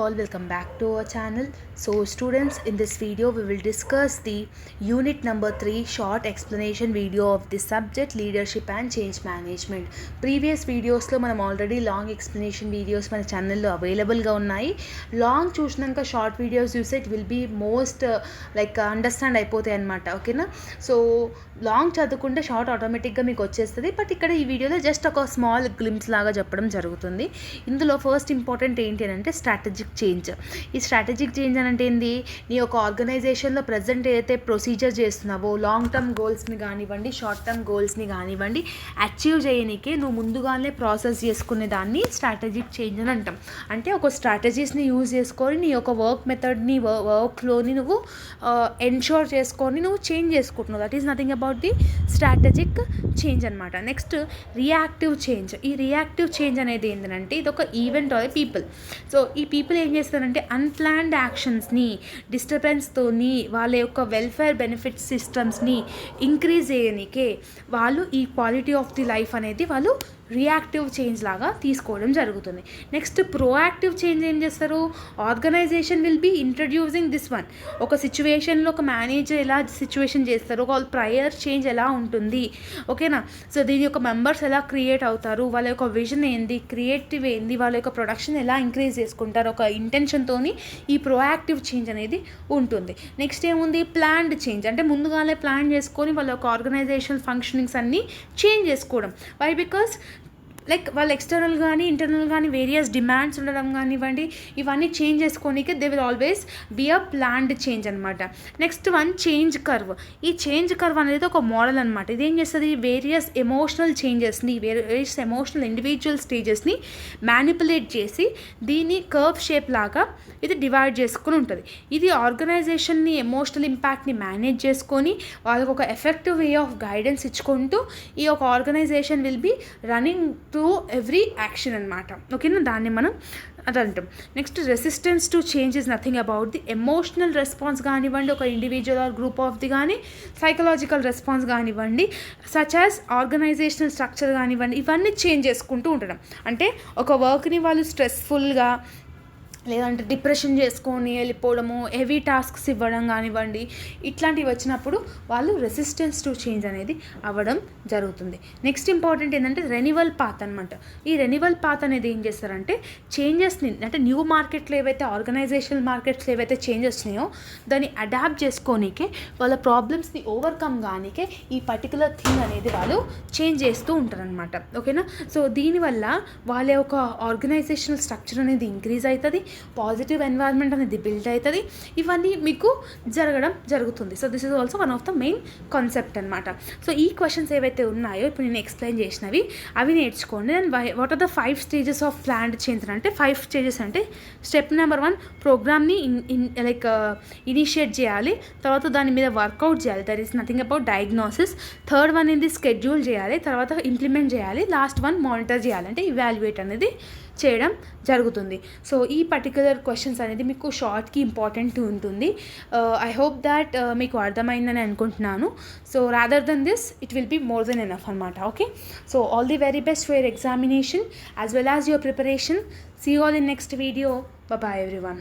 all, welcome back to our channel. So students, in this video we will discuss the unit number 3 short explanation video of the subject leadership and change management. Previous videos lo manam already long explanation videos mana channel lo available ga unnayi. Long chusnanka short videos use it will be most understand అయిపోతాయి అన్నమాట. ఓకేనా? So long చదువుకుంటే short ఆటోమేటిక్గా మీకు వచ్చేస్తుంది. But ఇక్కడ ఈ వీడియోలో జస్ట్ ఒక స్మాల్ గ్లిమ్స్ లాగా చెప్పడం జరుగుతుంది. ఇందులో ఫస్ట్ ఇంపార్టెంట్ ఏంటి అని అంటే స్ట్రాటజిక్ చేంజ్. ఈ స్ట్రాటజిక్ చేంజ్ అని అంటే ఏంది, నీ యొక్క ఆర్గనైజేషన్లో ప్రజెంట్ ఏదైతే ప్రొసీజర్ చేస్తున్నావో లాంగ్ టర్మ్ గోల్స్ని కానివ్వండి, షార్ట్ టర్మ్ గోల్స్ని కానివ్వండి, అచీవ్ చేయనికే నువ్వు ముందుగానే ప్రాసెస్ చేసుకునే దాన్ని స్ట్రాటజిక్ చేంజ్ అని అంటాం. అంటే ఒక స్ట్రాటజీస్ని యూజ్ చేసుకొని నీ యొక్క వర్క్ మెథడ్ని వర్క్లోని నువ్వు ఎన్షోర్ చేసుకొని నువ్వు చేంజ్ చేసుకుంటున్నావు. That is nothing about the strategic change అనమాట. Next reactive change. ఈ రియాక్టివ్ చేంజ్ అనేది ఏంటంటే ఇది ఒక ఈవెంట్ ఆర్ పీపుల్. సో ఈ పీపుల్ ఏం చేస్తారంటే అన్ప్లాన్డ్ యాక్షన్స్ని, డిస్టర్బెన్స్తోని వాళ్ళ యొక్క వెల్ఫేర్ బెనిఫిట్ సిస్టమ్స్ని ఇంక్రీజ్ చేయనికే వాళ్ళు ఈ క్వాలిటీ ఆఫ్ ది లైఫ్ అనేది వాళ్ళు రియాక్టివ్ చేంజ్ లాగా తీసుకోవడం జరుగుతుంది. నెక్స్ట్ ప్రోయాక్టివ్ చేంజ్ ఏం చేస్తారు, organization will be introducing this one. ఒక సిచ్యువేషన్లో ఒక మేనేజర్ ఎలా సిచ్యువేషన్ చేస్తారు, ఒక ప్రయర్ చేంజ్ ఎలా ఉంటుంది, ఓకేనా? సో దీని యొక్క మెంబర్స్ ఎలా క్రియేట్ అవుతారు, వాళ్ళ యొక్క విజన్ ఏంది, క్రియేటివ్ ఏంది, వాళ్ళ యొక్క ప్రొడక్షన్ ఎలా ఇంక్రీజ్ చేసుకుంటారు, ఒక ఇంటెన్షన్తోని ఈ ప్రోయాక్టివ్ చేంజ్ అనేది ఉంటుంది. నెక్స్ట్ ఏముంది, ప్లాన్డ్ చేంజ్. అంటే ముందుగానే ప్లాన్ చేసుకొని వాళ్ళ యొక్క ఆర్గనైజేషనల్ ఫంక్షనింగ్స్ అన్నీ చేంజ్ చేసుకోవడం. వై? బికాస్ వాళ్ళు ఎక్స్టర్నల్ కానీ ఇంటర్నల్ కానీ వేరియస్ డిమాండ్స్ ఉండడం కానివ్వండి, ఇవన్నీ చేంజ్ చేసుకోనికే they will always be a planned change అనమాట. Next one change curve. ఈ చేంజ్ కర్వ్ అనేది ఒక మోడల్ అనమాట. ఇదేం చేస్తుంది, వేరియస్ ఎమోషనల్ చేంజెస్ని, వేరియస్ ఎమోషనల్ ఇండివిజువల్ స్టేజెస్ని మ్యానిపులేట్ చేసి దీన్ని కర్వ్ షేప్ లాగా ఇది డివైడ్ చేసుకుని ఉంటుంది. ఇది ఆర్గనైజేషన్ని ఎమోషనల్ ఇంపాక్ట్ని మేనేజ్ చేసుకొని వాళ్ళకు ఒక ఎఫెక్టివ్ వే ఆఫ్ గైడెన్స్ ఇచ్చుకుంటూ ఈ యొక్క organization will be running to every action అనమాట. ఓకేనా? దాన్ని మనం అది అంటాం. Next resistance to change is nothing about the emotional response కానివ్వండి, ఒక individual or group of the కానీ, సైకలాజికల్ రెస్పాన్స్ కానివ్వండి, సచ్ యాజ్ ఆర్గనైజేషనల్ స్ట్రక్చర్ కానివ్వండి, ఇవన్నీ చేంజ్ చేసుకుంటూ ఉండడం. అంటే ఒక వర్క్ని వాళ్ళు స్ట్రెస్ఫుల్గా లేదంటే డిప్రెషన్ చేసుకొని వెళ్ళిపోవడము, హెవీ టాస్క్స్ ఇవ్వడం కానివ్వండి, ఇట్లాంటివి వచ్చినప్పుడు వాళ్ళు రెసిస్టెన్స్ టు చేంజ్ అనేది అవ్వడం జరుగుతుంది. నెక్స్ట్ ఇంపార్టెంట్ ఏంటంటే రెన్యువల్ పాత్ అనమాట. ఈ రెన్యువల్ పాత్ అనేది ఏం చేస్తారంటే చేంజెస్ని, అంటే న్యూ మార్కెట్లో ఏవైతే ఆర్గనైజేషనల్ మార్కెట్స్లో ఏవైతే చేంజెస్ వచ్చినాయో దాన్ని అడాప్ట్ చేసుకోనికే, వాళ్ళ ప్రాబ్లమ్స్ని ఓవర్కమ్ కానికే ఈ పర్టికులర్ థింగ్ అనేది వాళ్ళు చేంజ్ చేస్తూ ఉంటారనమాట. ఓకేనా? సో దీనివల్ల వాళ్ళ యొక్క ఆర్గనైజేషనల్ స్ట్రక్చర్ అనేది ఇంక్రీజ్ అవుతుంది, పాజిటివ్ ఎన్వైర్న్మెంట్ అనేది బిల్డ్ అవుతుంది, ఇవన్నీ మీకు జరగడం జరుగుతుంది. So this is also one of the main concept అనమాట. సో ఈ క్వశ్చన్స్ ఏవైతే ఉన్నాయో ఇప్పుడు నేను ఎక్స్ప్లెయిన్ చేసినవి అవి నేర్చుకోండి. And what are the 5 stages of planned change అంటే 5 స్టేజెస్ అంటే స్టెప్ నెంబర్ 1 ప్రోగ్రామ్ని ఇనిషియేట్ చేయాలి, తర్వాత దాని మీద వర్కౌట్ చేయాలి, that is nothing about diagnosis. Third one ఇది స్కెడ్యూల్ చేయాలి, తర్వాత ఇంప్లిమెంట్ చేయాలి, లాస్ట్ వన్ మానిటర్ చేయాలి, అంటే ఇవాల్యుయేట్ అనేది చేయడం జరుగుతుంది. సో ఈ పర్టికులర్ క్వశ్చన్స్ అనేది మీకు షార్ట్కి ఇంపార్టెంట్ ఉంటుంది. ఐ హోప్ దాట్ మీకు అర్థమైందని అనుకుంటున్నాను. So rather than this it will be more than enough అనమాట. Okay, so all the very best for your examination as well as your preparation. See you all in next video. Bye bye everyone.